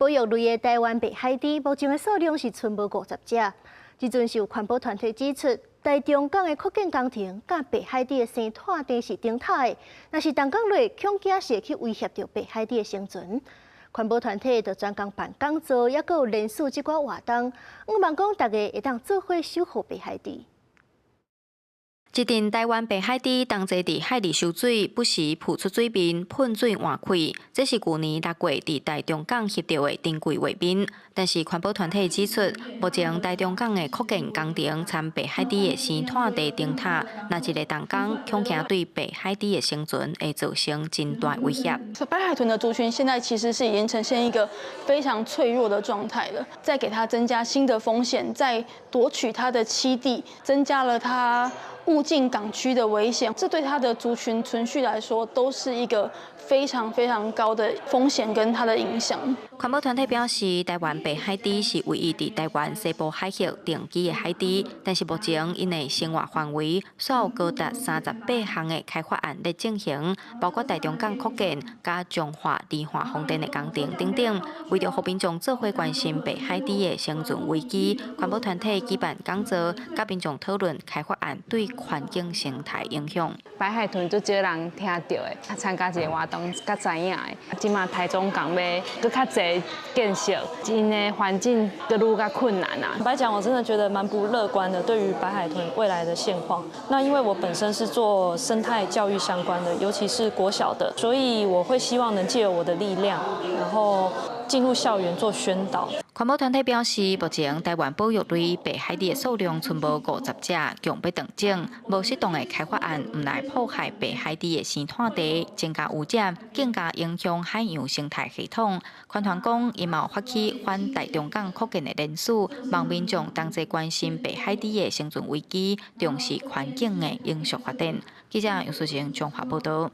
保育类的台湾白海猪目前的数量是剩无50只。即阵是有环保团体指出，台中港的扩建工程甲白海猪的生态地是顶塔的，若是动工落，恐惊是会去威胁到白海猪的生存。环保团体就专工办讲座，也有联署即寡活动，望讲大家会当做伙守护白海猪。一阵台湾白海猪同齐伫海里游水，不时浮出水面，喷水换气。这是去年6月伫台中港翕到的珍贵画面。但是环保团体指出，目前台中港的扩建工程参白海猪的生态地灯塔，若一个动工，恐惊对白海猪的生存会造成真大威胁。白海豚的族群现在其实是已经呈现一个非常脆弱的状态了，再给它增加新的风险，再夺取它的栖地，增加了它误进港区的危险，这对它的族群存续来说都是一个非常高的风险跟它的影响。环保团体表示，台湾白海猪是唯一伫台湾西部海域定居的海猪，但是目前因的生活范围所有高达38项的开发案在进行，包括台中港扩建、甲彰化离化风电的工程等等。为着互民众做伙关心白海猪的生存危机，环保团体举办讲座，甲民众讨论开发案对环境生态影响。白海豚足少人听到的，参加这个活动才知影的。即马台中港要搁较侪建设，因的环境搁愈较困难啊。坦白讲，我真的觉得蛮不乐观的，对于白海豚未来的现况。那因为我本身是做生态教育相关的，尤其是国小的，所以我会希望能借由我的力量，然后进入校园做宣导。环保团体表示，目前台湾保育类白海猪的数量剩无50只，强要调整。无适当的开发案，唔来破坏白海猪的生态地，增加污染，更加影响海洋生态系统。环团讲，因嘛有发起反台中港扩建的联署，望民众同齐关心白海猪的生存危机，重视环境的永续发展。记者杨淑晴综合报道。